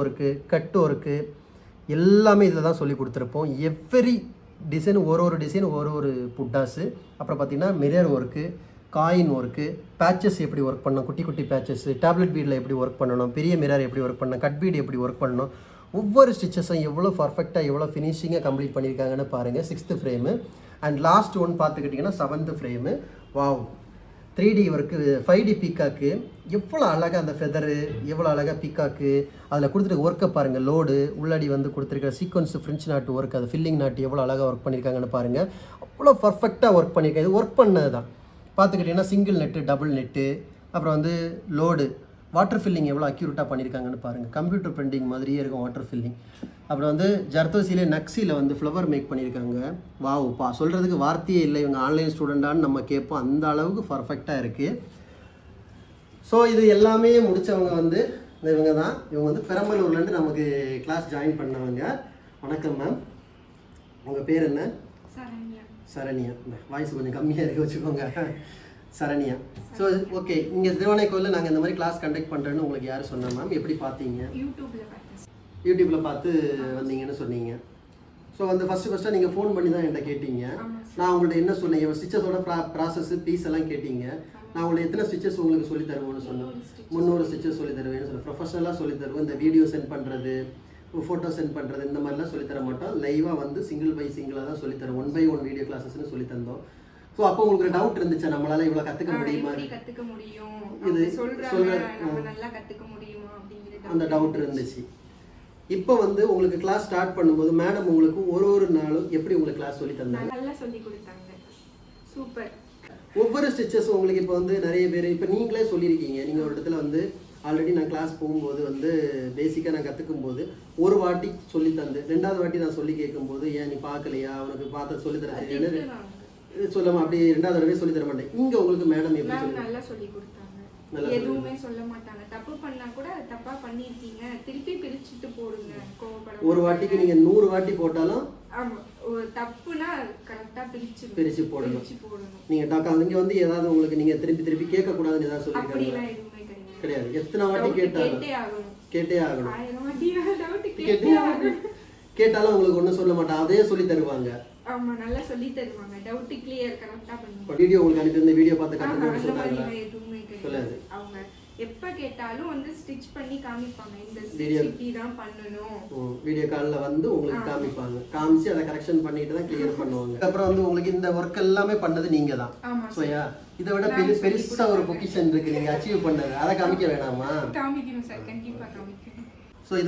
Work, cut work எல்லாமே இதில் தான் சொல்லி கொடுத்துருப்போம். எவ்ரி டிசைன் ஒரு டிசைன் ஒரு புட்டாஸு. அப்புறம் பார்த்திங்கன்னா mirror work, coin work, patches எப்படி ஒர்க் பண்ணணும், குட்டி குட்டி பேச்சஸ்ஸு, டேப்லெட் பீடில் எப்படி ஒர்க் பண்ணணும், பெரிய மிரர் எப்படி ஒர்க் பண்ணணும், கட் பீடு எப்படி ஒர்க் பண்ணணும், ஒவ்வொரு ஸ்டிச்சஸும் எவ்வளோ பர்ஃபெக்டாக எவ்வளோ ஃபினிஷிங்காக கம்ப்ளீட் பண்ணியிருக்காங்கன்னு பாருங்கள். 6th frame and last one பார்த்துக்கிட்டிங்கன்னா 7th frame. Wow, 3D work, 5D peacock எவ்வளோ அழகாக அந்த ஃபெதரு, எவ்வளோ அழகாக பீக்காக்கு அதில் கொடுத்துட்டு ஒர்க்கை பாருங்கள். லோடு உள்ளாடி வந்து கொடுத்துருக்கிற சீக்வன்ஸ் ஃப்ரெஞ்ச் நாட்டு ஒர்க், அது ஃபில்லிங் நாட்டு எவ்வளோ அழகாக ஒர்க் பண்ணியிருக்காங்கன்னு பாருங்கள். அவ்வளோ பர்ஃபெக்டாக ஒர்க் பண்ணியிருக்காங்க. இது ஒர்க் பண்ணது தான் பார்த்துக்கிட்டிங்கன்னா சிங்கிள் நெட்டு, டபுள் நெட்டு, அப்புறம் வந்து லோடு, வாட்டர் ஃபில்லிங் எவ்வளோ அக்யூரேட்டாக பண்ணியிருக்காங்கன்னு பாருங்கள். கம்ப்யூட்டர் பிரிண்டிங் மாதிரியே இருக்கும் வாட்டர் ஃபில்லிங். அப்புறம் வந்து ஜர்தோசியிலே நக்ஸியில் வந்து ஃப்ளவர் மேக் பண்ணியிருக்காங்க. வாவுப்பா, சொல்கிறதுக்கு வார்த்தையே இல்லை. இவங்க ஆன்லைன் ஸ்டூடெண்டான்னு நம்ம கேட்போம், அந்த அளவுக்கு பர்ஃபெக்டாக இருக்குது. ஸோ இது எல்லாமே முடித்தவங்க வந்து இவங்க தான். இவங்க வந்து பெரம்பலூர்லேருந்து நமக்கு கிளாஸ் ஜாயின் பண்ணவங்க. வணக்கம் மேம், உங்கள் பேர் என்ன? சரண்யா. வாய்ஸ் கொஞ்சம் கம்மியாக இருக்க வச்சுக்கோங்க. சரண்யா. ஸோ ஓகே, இங்கே திருவானைக்கோயிலில் நாங்கள் இந்த மாதிரி கிளாஸ் கண்டக்ட் பண்ணுறேன்னு உங்களுக்கு யார் சொன்னா மேம்? எப்படி பார்த்தீங்க? யூடியூப்பில் பார்த்து வந்தீங்கன்னு சொன்னீங்க. ஸோ வந்து ஃபஸ்ட்டாக நீங்கள் ஃபோன் பண்ணி தான் என்கிட்ட கேட்டீங்க. நான் உங்கள்கிட்ட என்ன சொன்னீங்க, ஸ்டிச்சஸோட ப்ராசஸ் பீஸ் எல்லாம் கேட்டீங்க. நான் உங்கள்ட்ட எத்தனை ஸ்டிச்சஸ் உங்களுக்கு சொல்லி தருவோம்னு சொன்னேன். 300 ஸ்டிச்சஸ் சொல்லி தருவேன்னு சொன்னேன். ப்ரொஃபஷனலாக சொல்லி தருவோம். இந்த வீடியோ சென்ட் பண்ணுறது, ஃபோட்டோ சென்ட் பண்ணுறது, இந்த மாதிரிலாம் சொல்லித்தர மாட்டோம். லைவாக வந்து சிங்கிள் பை சிங்கிளாக தான் சொல்லித்தரோம். 1 by 1 வீடியோ கிளாஸஸ்ன்னு சொல்லி தந்தோம். ஸோ அப்போ உங்களுக்கு டவுட் இருந்துச்சு, நம்மளால இவ்வளோ கற்றுக்க முடியுமா, இது அந்த டவுட் இருந்துச்சு. இப்போ வந்து உங்களுக்கு கிளாஸ் ஸ்டார்ட் பண்ணும்போது மேடம் உங்களுக்கு ஒரு நாளும் எப்படி உங்களுக்கு கிளாஸ் சொல்லி தந்தாங்க? நல்லா சொல்லி கொடுத்தாங்க. சூப்பர். ஒவ்வொரு ஸ்டிச்சஸும் உங்களுக்கு இப்போ வந்து நிறைய பேர் இப்போ நீங்களே சொல்லியிருக்கீங்க, நீங்கள் ஒரு இடத்துல வந்து ஆல்ரெடி நான் கிளாஸ் போகும்போது வந்து பேசிக்காக நான் கற்றுக்கும் போது ஒரு வாட்டி சொல்லி தந்து 2வது வாட்டி நான் சொல்லி கேட்கும்போது ஏன் நீ பார்க்கலையா, அவனுக்கு பார்த்து சொல்லித்தர தெரியாது சொல்லாமல் அப்படி 2வது தடவை சொல்லி தர மாட்டேன். இங்கே உங்களுக்கு மேடம் எப்படி நல்லா சொல்லி கொடுத்தாங்க. எதுவுமே சொல்ல மாட்டாங்க. தப்பு பண்ணா கூட தப்பா பண்ணிருக்கீங்க, திருப்பி பிரிச்சுட்டு போடுங்க, கோவப்பட. ஒரு வாட்டிக்கு நீங்க 100 வாட்டி போட்டாலும் தப்புனா கரெக்டா பிரிச்சு போடணும். நீங்க இங்க வந்து ஏதாவது உங்களுக்கு நீங்க திருப்பி கேட்க கூடாதுன்னு ஏதாவது சொல்லிருக்காங்க? கிடையாது. எத்தனை வாட்டி கேட்டாலும் கேட்டே ஆகணும். கேட்டாலும் உங்களுக்கு ஒன்றும் சொல்ல மாட்டாங்க, அதே சொல்லி தருவாங்க. ஆமா, நல்லா சொல்லி தருவாங்க. டவுட் கிளியர் கரெக்ட்டா பண்ணுவாங்க. வீடியோ உங்களுக்கு அனுப்பி இந்த வீடியோ பார்த்து கத்துக்கணும்னு சொன்னாங்க. எதுவுமே கிடையாது. அவங்க எப்ப கேட்டாலும் வந்து ஸ்டிட்ச் பண்ணி காமிப்பாங்க. இந்த ஸ்டிட்ச் இப்படி தான் பண்ணனும். வீடியோ கால்ல வந்து உங்களுக்கு காமிப்பாங்க. காமிச்சு அதை கரெக்ஷன் பண்ணிட்டு தான் கிளியர் பண்ணுவாங்க. அப்புறம் வந்து உங்களுக்கு இந்த வர்க் எல்லாமே பண்ணது நீங்க தான். சோயா, இதை விட பெருசா ஒரு பொசிஷன் இருக்கு நீங்க அச்சீவ் பண்ணது, அதை காமிக்க வேணாமா? காமிக்கணும் சார், கண்டிப்பா காமிக்கணும். சோ இது